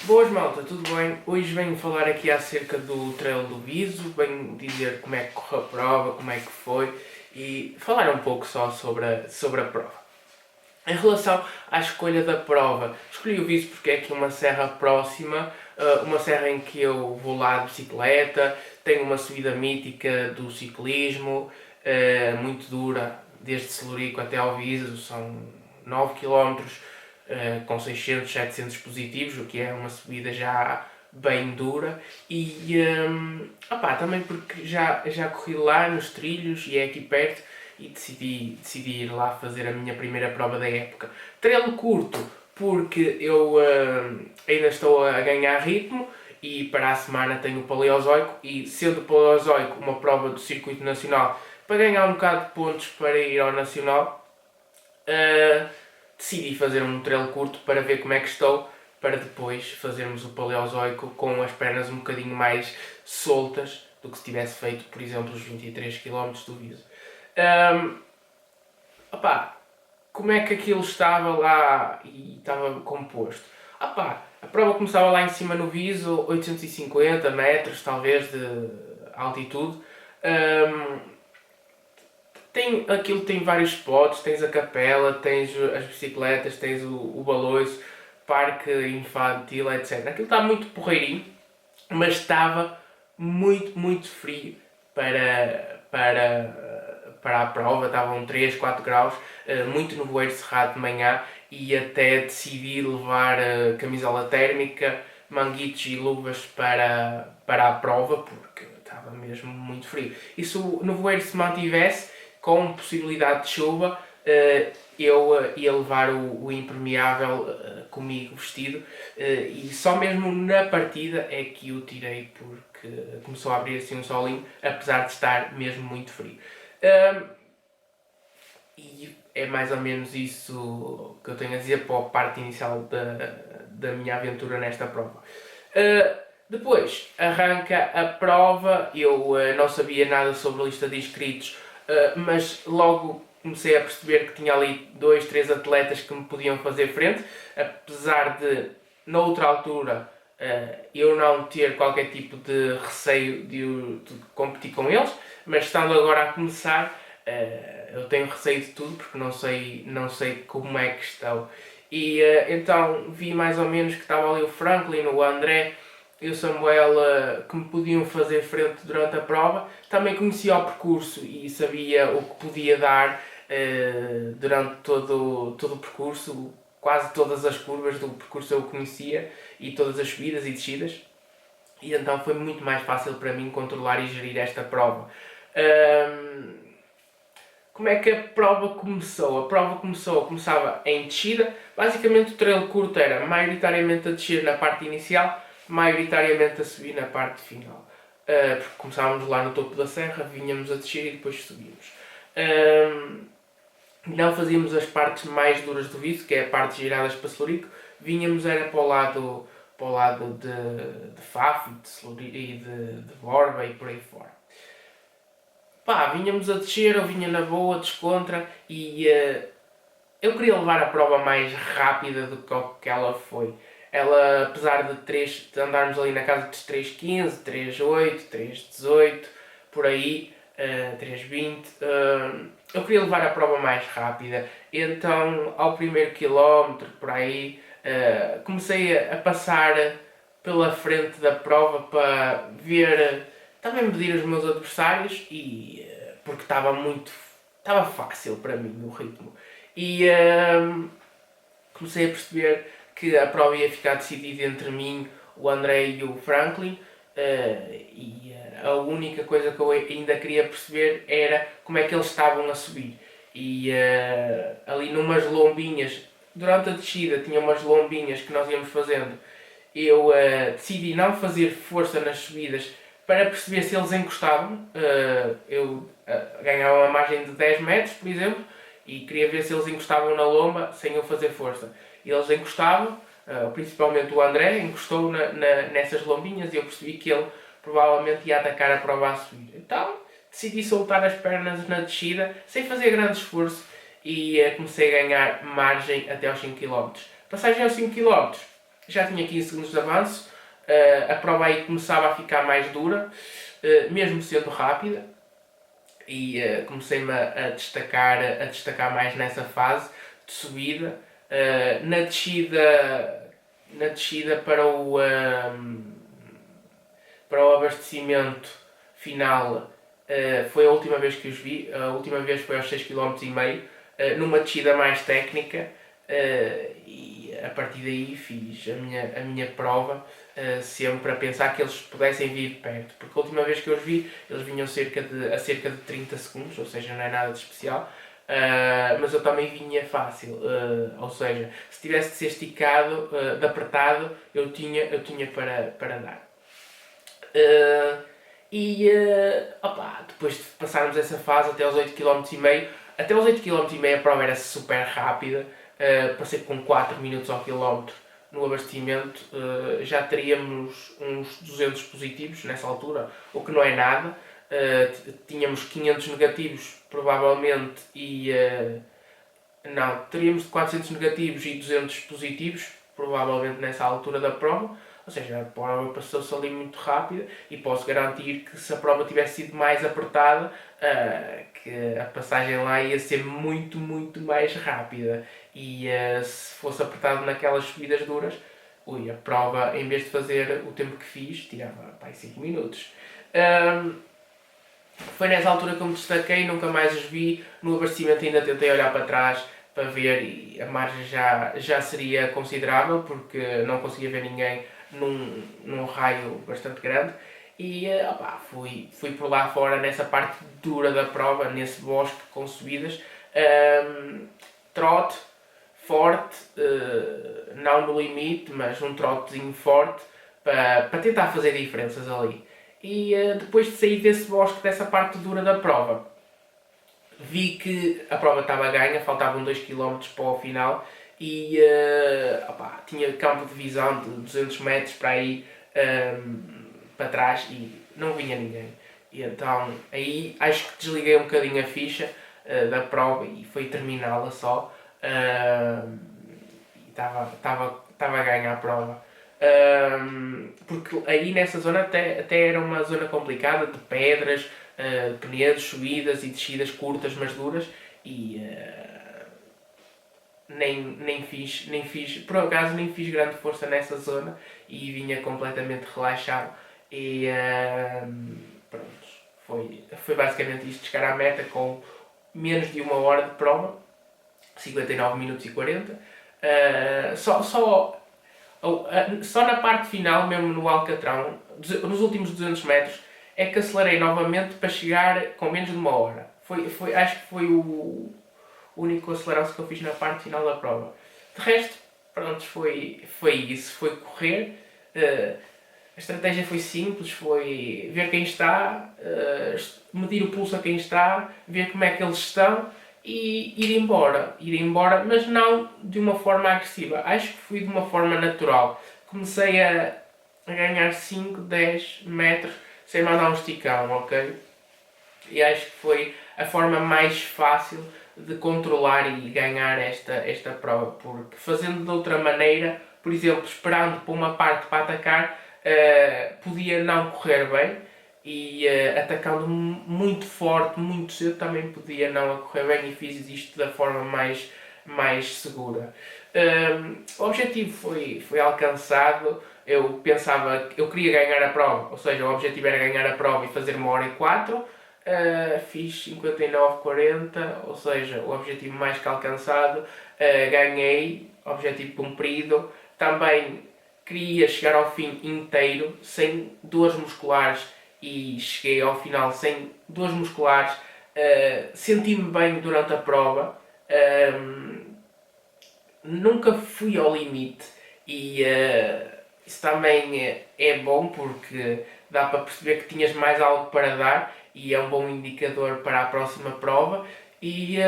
Boas malta, tudo bem? Hoje venho falar aqui acerca do Trail do Viso, venho dizer como é que correu a prova, como é que foi e falar um pouco só sobre a prova. Em relação à escolha da prova, escolhi o Viso porque é aqui uma serra próxima, uma serra em que eu vou lá de bicicleta, tem uma subida mítica do ciclismo, muito dura, desde Celurico até ao Viso, são 9 km, com 600, 700 positivos, o que é uma subida já bem dura. E também porque já corri lá nos trilhos e é aqui perto e decidi ir lá fazer a minha primeira prova da época. Treino curto porque eu ainda estou a ganhar ritmo e para a semana tenho o Paleozoico e sendo o Paleozoico uma prova do circuito nacional para ganhar um bocado de pontos para ir ao nacional, decidi fazer um treino curto para ver como é que estou, para depois fazermos o Paleozoico com as pernas um bocadinho mais soltas do que se tivesse feito, por exemplo, os 23 km do Viso. Opá, como é que aquilo estava lá e estava composto? A prova começava lá em cima no Viso, 850 metros talvez de altitude. Aquilo tem vários spots, tens a capela, tens as bicicletas, tens o baloiço, parque infantil, etc. Aquilo está muito porreirinho, mas estava muito frio para a prova, estavam 3, 4 graus, muito nevoeiro cerrado de manhã e até decidi levar camisola térmica, manguitos e luvas para a prova porque estava mesmo muito frio. E se o nevoeiro se mantivesse, com possibilidade de chuva, eu ia levar o impermeável comigo vestido e só mesmo na partida é que o tirei porque começou a abrir assim um solinho, apesar de estar mesmo muito frio. E é mais ou menos isso que eu tenho a dizer para a parte inicial da minha aventura nesta prova. Depois arranca a prova, eu não sabia nada sobre a lista de inscritos, mas logo comecei a perceber que tinha ali 2, 3 atletas que me podiam fazer frente, apesar de, noutra altura, eu não ter qualquer tipo de receio de competir com eles, mas estando agora a começar, eu tenho receio de tudo porque não sei como é que estão. E então vi mais ou menos que estava ali o Franklin, o André e o Samuel que me podiam fazer frente durante a prova. Também conhecia o percurso e sabia o que podia dar durante todo o percurso. Quase todas as curvas do percurso eu conhecia e todas as subidas e descidas. E então foi muito mais fácil para mim controlar e gerir esta prova. Como é que a prova começou? A prova começava em descida. Basicamente o trail curto era maioritariamente a descer na parte inicial, maioritariamente a subir na parte final. Porque começávamos lá no topo da serra, vinhamos a descer e depois subíamos. Não fazíamos as partes mais duras do Viso, que é a parte giradas para Celurico. Vinhamos era para o lado de Faf e de Borba e por aí fora. Vinhamos a descer, eu vinha na boa, descontra e eu queria levar a prova mais rápida do que ela foi. Ela, apesar de andarmos ali na casa dos 3.15, 3.8, 3.18, por aí, 3.20, eu queria levar a prova mais rápida. Então, ao primeiro quilómetro, por aí, comecei a passar pela frente da prova para ver, também medir os meus adversários e porque estava fácil para mim o ritmo. E comecei a perceber que a prova ia ficar decidida entre mim, o André e o Franklin, e a única coisa que eu ainda queria perceber era como é que eles estavam a subir. E ali numas lombinhas, durante a descida tinha umas lombinhas que nós íamos fazendo, eu decidi não fazer força nas subidas para perceber se eles encostavam. Eu ganhava uma margem de 10 metros, por exemplo, e queria ver se eles encostavam na lomba sem eu fazer força. E eles encostavam, principalmente o André, encostou nessas lombinhas e eu percebi que ele provavelmente ia atacar a prova a subir. Então decidi soltar as pernas na descida, sem fazer grande esforço, e comecei a ganhar margem até aos 5 km. Passagem aos 5 km, já tinha 15 segundos de avanço, a prova aí começava a ficar mais dura, mesmo sendo rápida, e comecei-me a destacar mais nessa fase de subida. Na descida para o abastecimento final, foi a última vez que os vi. A última vez foi aos 6,5 km, numa descida mais técnica, e a partir daí fiz a minha prova, sempre a pensar que eles pudessem vir perto, porque a última vez que eu os vi, eles vinham a cerca de 30 segundos, ou seja, não é nada de especial. Mas eu também vinha fácil, ou seja, se tivesse de ser esticado, de apertado, eu tinha para dar. Depois de passarmos essa fase até aos 8,5 km, até aos 8,5 km a prova era super rápida, passei com 4 minutos ao quilómetro no abastecimento, já teríamos uns 200 positivos nessa altura, o que não é nada. Tínhamos 500 negativos provavelmente não, teríamos 400 negativos e 200 positivos provavelmente nessa altura da prova, ou seja, a prova passou-se ali muito rápida, e posso garantir que se a prova tivesse sido mais apertada, que a passagem lá ia ser muito, muito mais rápida, e se fosse apertado naquelas subidas duras, a prova, em vez de fazer o tempo que fiz, tirava 5 minutos. Foi nessa altura que eu me destaquei, nunca mais os vi. No abastecimento ainda tentei olhar para trás para ver, e a margem já seria considerável, porque não conseguia ver ninguém num raio bastante grande. E fui por lá fora nessa parte dura da prova, nesse bosque com subidas. Trote forte, não no limite, mas um trotezinho forte para tentar fazer diferenças ali. E depois de sair desse bosque, dessa parte dura da prova, vi que a prova estava ganha, faltavam 2 km para o final, e tinha campo de visão de 200 metros para aí para trás, e não vinha ninguém. E então aí acho que desliguei um bocadinho a ficha da prova e foi terminá-la só. Estava a ganhar a prova. Porque aí nessa zona até era uma zona complicada, de pedras, penedos, subidas e descidas curtas mas duras, e nem fiz, por acaso nem fiz grande força nessa zona, e vinha completamente relaxado, e pronto, foi basicamente isto, chegar à meta com menos de 1 hora de prova, 59 minutos e 40. Só na parte final, mesmo no Alcatrão, nos últimos 200 metros, é que acelerei novamente para chegar com menos de 1 hora. Acho que foi o único aceleração que eu fiz na parte final da prova. De resto, pronto, foi isso. Foi correr. A estratégia foi simples, foi ver quem está, medir o pulso a quem está, ver como é que eles estão e ir embora, mas não de uma forma agressiva. Acho que fui de uma forma natural. Comecei a ganhar 5, 10 metros sem mandar um esticão, ok? E acho que foi a forma mais fácil de controlar e ganhar esta prova, porque fazendo de outra maneira, por exemplo, esperando por uma parte para atacar, podia não correr bem, e atacando muito forte, muito cedo, também podia não correr bem, e fiz isto da forma mais segura. O objetivo foi alcançado. Eu queria ganhar a prova, ou seja, o objetivo era ganhar a prova e fazer 1 hora e 4. Fiz 59,40, ou seja, o objetivo mais que alcançado. Ganhei, objetivo cumprido. Também queria chegar ao fim inteiro, sem dores musculares, e cheguei ao final sem dores musculares. Senti-me bem durante a prova. Nunca fui ao limite, e isso também é bom, porque dá para perceber que tinhas mais algo para dar, e é um bom indicador para a próxima prova. E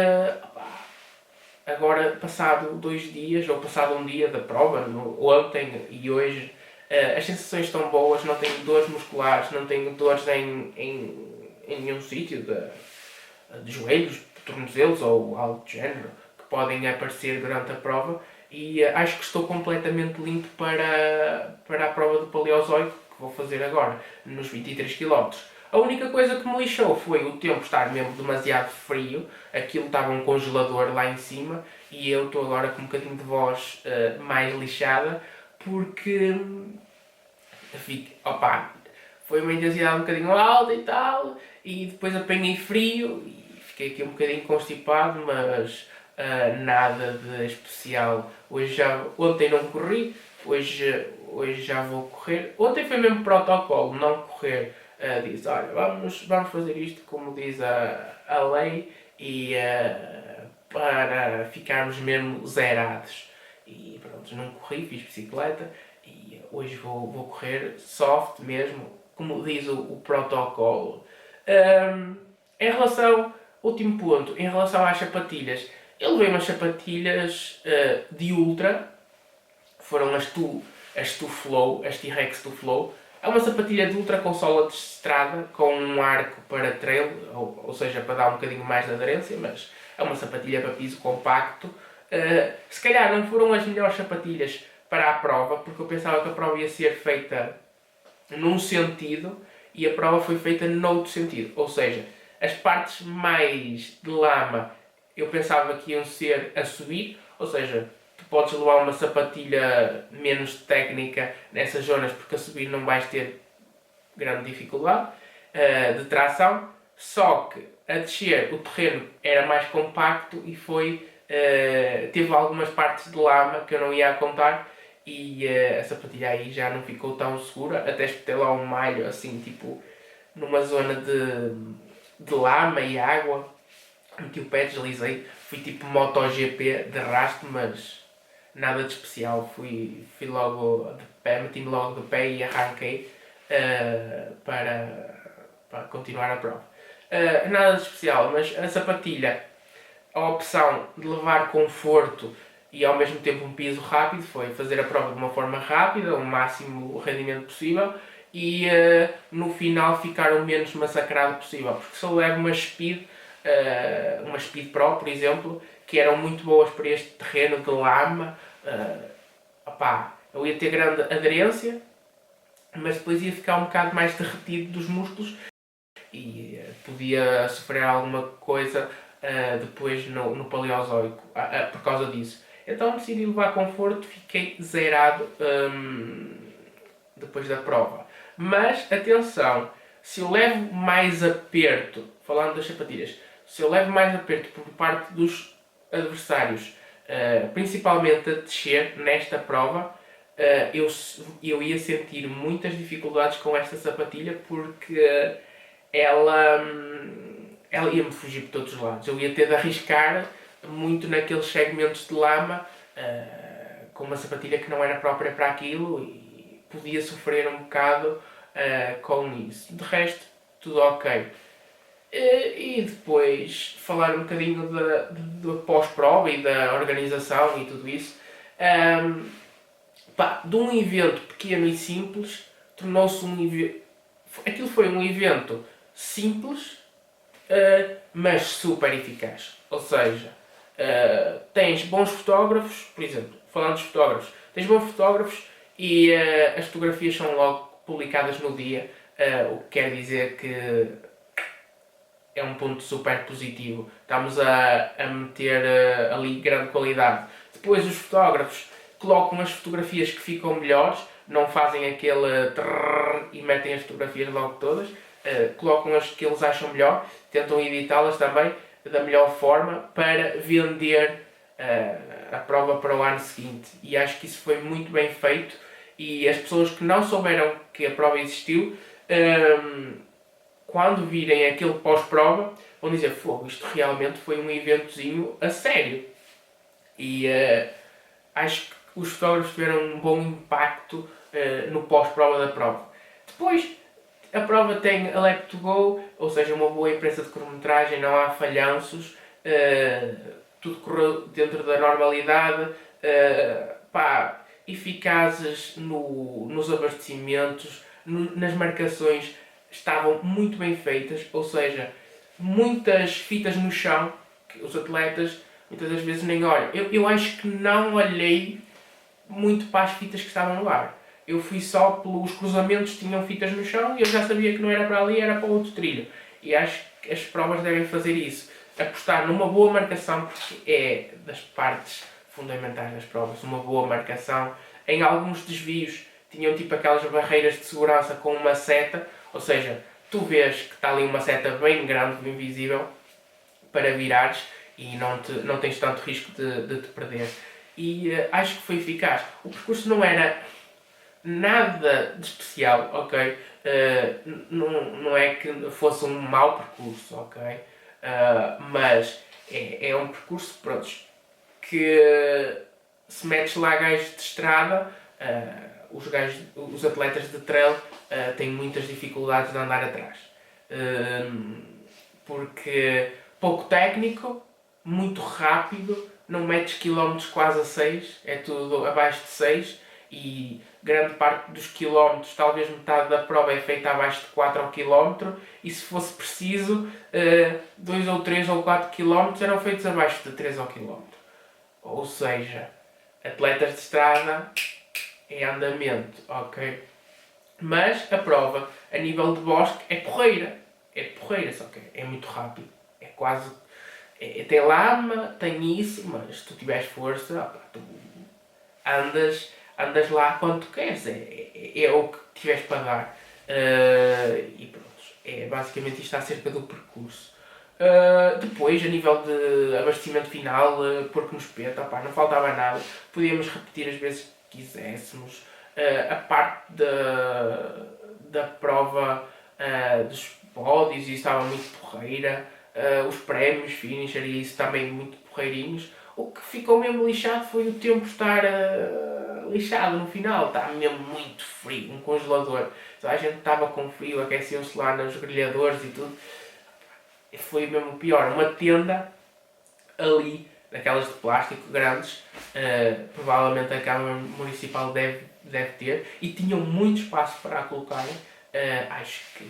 agora, passado 2 dias, ou passado um dia da prova, ontem e hoje, as sensações estão boas, não tenho dores musculares, não tenho dores em nenhum sítio, de joelhos, de tornozelos ou algo do género, que podem aparecer durante a prova, e acho que estou completamente limpo para a prova do Paleozoico que vou fazer agora, nos 23 km. A única coisa que me lixou foi o tempo estar mesmo demasiado frio, aquilo estava um congelador lá em cima e eu estou agora com um bocadinho de voz mais lixada porque opa, foi uma intensidade um bocadinho alta e tal, e depois apanhei frio e fiquei aqui um bocadinho constipado, mas nada de especial. Ontem não corri, hoje já vou correr. Ontem foi mesmo protocolo, não correr. Diz, olha, vamos fazer isto como diz a lei e para ficarmos mesmo zerados. E pronto, não corri, fiz bicicleta e hoje vou correr soft mesmo, como diz o protocolo. Em relação, último ponto, em relação às sapatilhas, eu levei umas sapatilhas de Ultra, foram as Tu Flow, as T-Rex Tu Flow. É uma sapatilha de Ultra com sola de estrada, com um arco para trail, ou seja, para dar um bocadinho mais de aderência, mas é uma sapatilha para piso compacto. Se calhar não foram as melhores sapatilhas para a prova, porque eu pensava que a prova ia ser feita num sentido e a prova foi feita noutro sentido. Ou seja, as partes mais de lama eu pensava que iam ser a subir, ou seja, tu podes levar uma sapatilha menos técnica nessas zonas porque a subir não vais ter grande dificuldade de tração, só que a descer o terreno era mais compacto e teve algumas partes de lama que eu não ia a contar e a sapatilha aí já não ficou tão segura, até espetei lá um malho assim, tipo, numa zona de lama e água, meti o pé, deslizei, fui tipo MotoGP de rasto, mas nada de especial, fui logo de pé, meti-me logo de pé e arranquei para continuar a prova. Nada de especial, mas a sapatilha, a opção de levar conforto e ao mesmo tempo um piso rápido foi fazer a prova de uma forma rápida, o máximo rendimento possível e no final ficar o menos massacrado possível, porque se eu levo uma Speed Pro, por exemplo, que eram muito boas para este terreno de lama, eu ia ter grande aderência, mas depois ia ficar um bocado mais derretido dos músculos e podia sofrer alguma coisa depois no Paleozoico por causa disso. Então decidi levar conforto, fiquei zerado depois da prova. Mas atenção, se eu levo mais aperto, falando das sapatilhas, se eu levo mais aperto por parte dos adversários, principalmente a descer nesta prova, eu ia sentir muitas dificuldades com esta sapatilha porque ela ia-me fugir por todos os lados. Eu ia ter de arriscar muito naqueles segmentos de lama com uma sapatilha que não era própria para aquilo e podia sofrer um bocado com isso. De resto, tudo ok. E depois falar um bocadinho da pós-prova e da organização e tudo isso. De um evento pequeno e simples, tornou-se um evento. Aquilo foi um evento simples, mas super eficaz. Ou seja, tens bons fotógrafos, por exemplo, falando dos fotógrafos, tens bons fotógrafos e as fotografias são logo publicadas no dia, o que quer dizer que é um ponto super positivo. Estamos a meter ali grande qualidade. Depois os fotógrafos colocam as fotografias que ficam melhores, não fazem aquele trrr e metem as fotografias logo todas, colocam as que eles acham melhor, tentam editá-las também da melhor forma para vender a prova para o ano seguinte. E acho que isso foi muito bem feito e as pessoas que não souberam que a prova existiu, quando virem aquele pós-prova, vão dizer, fogo, isto realmente foi um eventozinho a sério. E acho que os fotógrafos tiveram um bom impacto no pós-prova da prova. Depois, a prova tem a Lap to Go, ou seja, uma boa imprensa de cronometragem, não há falhanços, tudo correu dentro da normalidade, eficazes nos abastecimentos, nas marcações, estavam muito bem feitas, ou seja, muitas fitas no chão, que os atletas muitas das vezes nem olho. Eu acho que não olhei muito para as fitas que estavam no ar. Eu fui só pelos cruzamentos que tinham fitas no chão e eu já sabia que não era para ali, era para outro trilho. E acho que as provas devem fazer isso. Apostar numa boa marcação, porque é das partes fundamentais das provas. Uma boa marcação. Em alguns desvios tinham tipo aquelas barreiras de segurança com uma seta, ou seja, tu vês que está ali uma seta bem grande, bem visível, para virares e não tens tanto risco de te perder. E acho que foi eficaz. O percurso não era nada de especial, ok? Não é que fosse um mau percurso, ok? Mas é um percurso, pronto, que se metes lá gajos de estrada, os atletas de trail têm muitas dificuldades de andar atrás. Porque pouco técnico, muito rápido, não metes quilómetros quase a 6, é tudo abaixo de 6 e grande parte dos quilómetros, talvez metade da prova é feita abaixo de 4 ao quilómetro e se fosse preciso, 2 ou 3 ou 4 quilómetros eram feitos abaixo de 3 ao quilómetro. Ou seja, atletas de estrada é andamento, ok? Mas a prova, a nível de bosque, é porreira. É porreira, só que é muito rápido. É quase... tem lama, tem isso, mas se tu tiveres força, opa, tu andas lá quando tu queres. É o que tiveres para dar. E pronto. É basicamente isto acerca do percurso. Depois, a nível de abastecimento final, porco no espeto, opa, não faltava nada. Podíamos repetir as vezes que quiséssemos. A parte da prova dos pódios, isso estava muito porreira. Os prémios, finisher e isso também muito porreirinhos. O que ficou mesmo lixado foi o tempo estar lixado no final. Estava mesmo muito frio, um congelador. Então, a gente estava com frio, aqueciam-se lá nos grelhadores e tudo. Foi mesmo pior. Uma tenda ali, daquelas de plástico grandes, provavelmente a Câmara Municipal deve ter, e tinham muito espaço para a colocarem. Acho que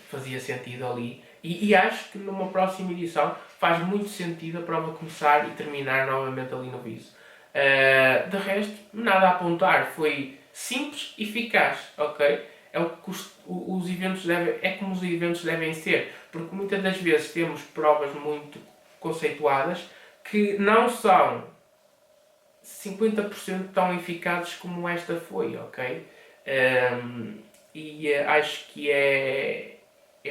fazia sentido ali. E acho que numa próxima edição faz muito sentido a prova começar e terminar novamente ali no Viso. De resto, nada a apontar. Foi simples e eficaz, ok? É o que os eventos é como os eventos devem ser. Porque muitas das vezes temos provas muito conceituadas que não são 50% tão eficazes como esta foi, ok? E acho que é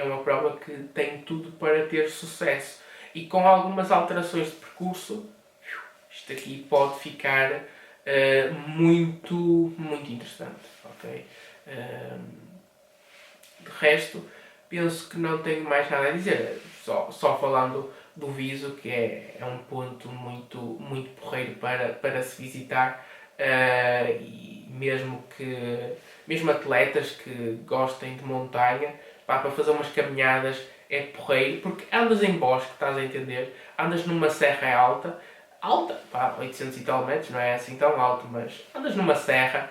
uma prova que tem tudo para ter sucesso. E com algumas alterações de percurso, isto aqui pode ficar muito, muito interessante, ok? De resto, penso que não tenho mais nada a dizer. Só falando do Viso, que é um ponto muito, muito porreiro para se visitar. E mesmo atletas que gostem de montanha, para fazer umas caminhadas é porreiro, porque andas em bosque, estás a entender? Andas numa serra alta, 800 e tal metros, não é assim tão alto, mas andas numa serra,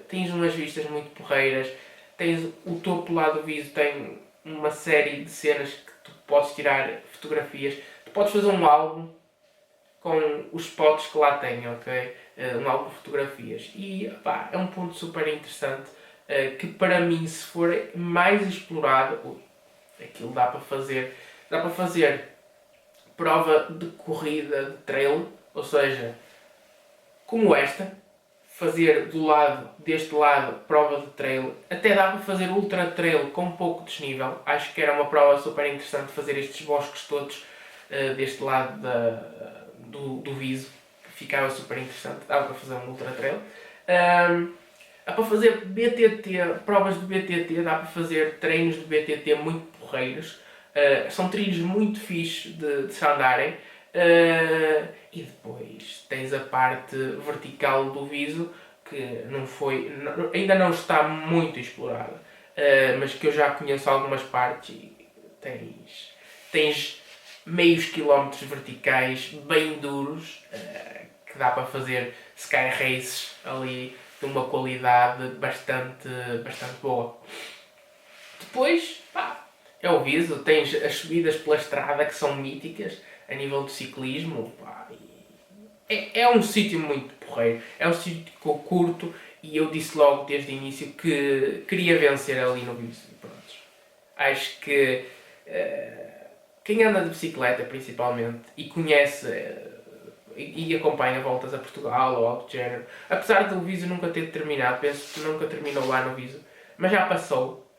tens umas vistas muito porreiras, tens o topo lá do Viso, tem uma série de cenas que tu podes tirar fotografias, tu podes fazer um álbum com os spots que lá tem, ok? Um álbum de fotografias. E pá, é um ponto super interessante que para mim, se for mais explorado, aquilo dá para fazer prova de corrida de trail, ou seja, como esta, fazer deste lado prova de trail, até dá para fazer ultra trail com um pouco desnível. Acho que era uma prova super interessante fazer estes bosques todos deste lado do Viso, ficava super interessante, dava para fazer um ultra trail. Dá para fazer BTT, provas de BTT, dá para fazer treinos de BTT muito porreiros. São trilhos muito fixes de se andarem. E depois tens a parte vertical do Viso, que ainda não está muito explorada, mas que eu já conheço algumas partes e tens meios quilómetros verticais bem duros, que dá para fazer sky races ali de uma qualidade bastante boa. Depois, é o Viso, tens as subidas pela estrada que são míticas. a nível de ciclismo, pá, é um sítio muito porreiro, é um sítio que eu curto e eu disse logo desde o início que queria vencer ali no Viso. Pronto. Acho que quem anda de bicicleta principalmente e conhece e acompanha voltas a Portugal ou algo do género, apesar do Viso nunca ter terminado, penso que nunca terminou lá no Viso, mas já passou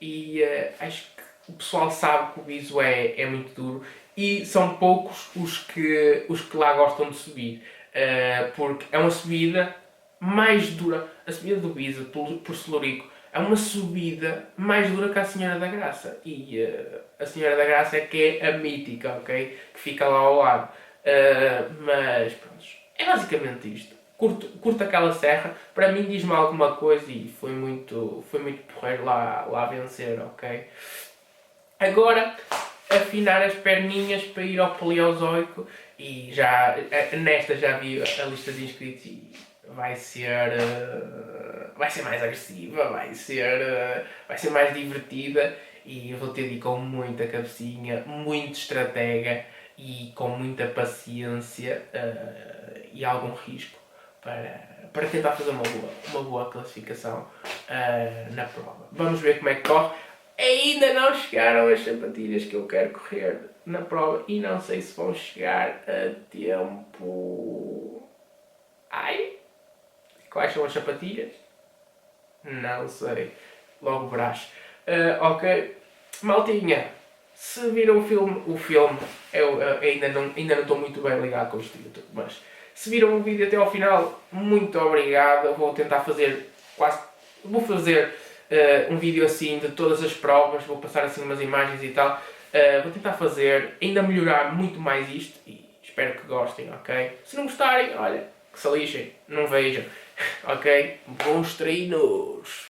e acho que o pessoal sabe que o Viso é muito duro e são poucos os que lá gostam de subir, porque é uma subida mais dura. A subida do Viso por Celurico é uma subida mais dura que a Senhora da Graça e a Senhora da Graça é que é a mítica, ok? Que fica lá ao lado. Mas pronto, é basicamente isto. Curto aquela serra, para mim diz-me alguma coisa e foi muito porreiro lá vencer, ok? Agora, afinar as perninhas para ir ao Paleozoico e já, nesta já vi a lista de inscritos e vai ser mais agressiva, vai ser mais divertida e eu vou ter de ir com muita cabecinha, muito estratega e com muita paciência e algum risco para tentar fazer uma boa classificação na prova. Vamos ver como é que corre. Ainda não chegaram as sapatilhas que eu quero correr na prova e não sei se vão chegar a tempo. Ai! Quais são as sapatilhas? Não sei. Logo verás. Ok. Maltinha, se viram o filme eu ainda não estou muito bem ligado com isto YouTube, mas se viram o vídeo até ao final, muito obrigado. Eu vou tentar fazer vou fazer um vídeo assim de todas as provas, vou passar assim umas imagens e tal. Vou tentar fazer, ainda melhorar muito mais isto e espero que gostem, ok? Se não gostarem, olha, que se lixem, não vejam, ok? Bons treinos!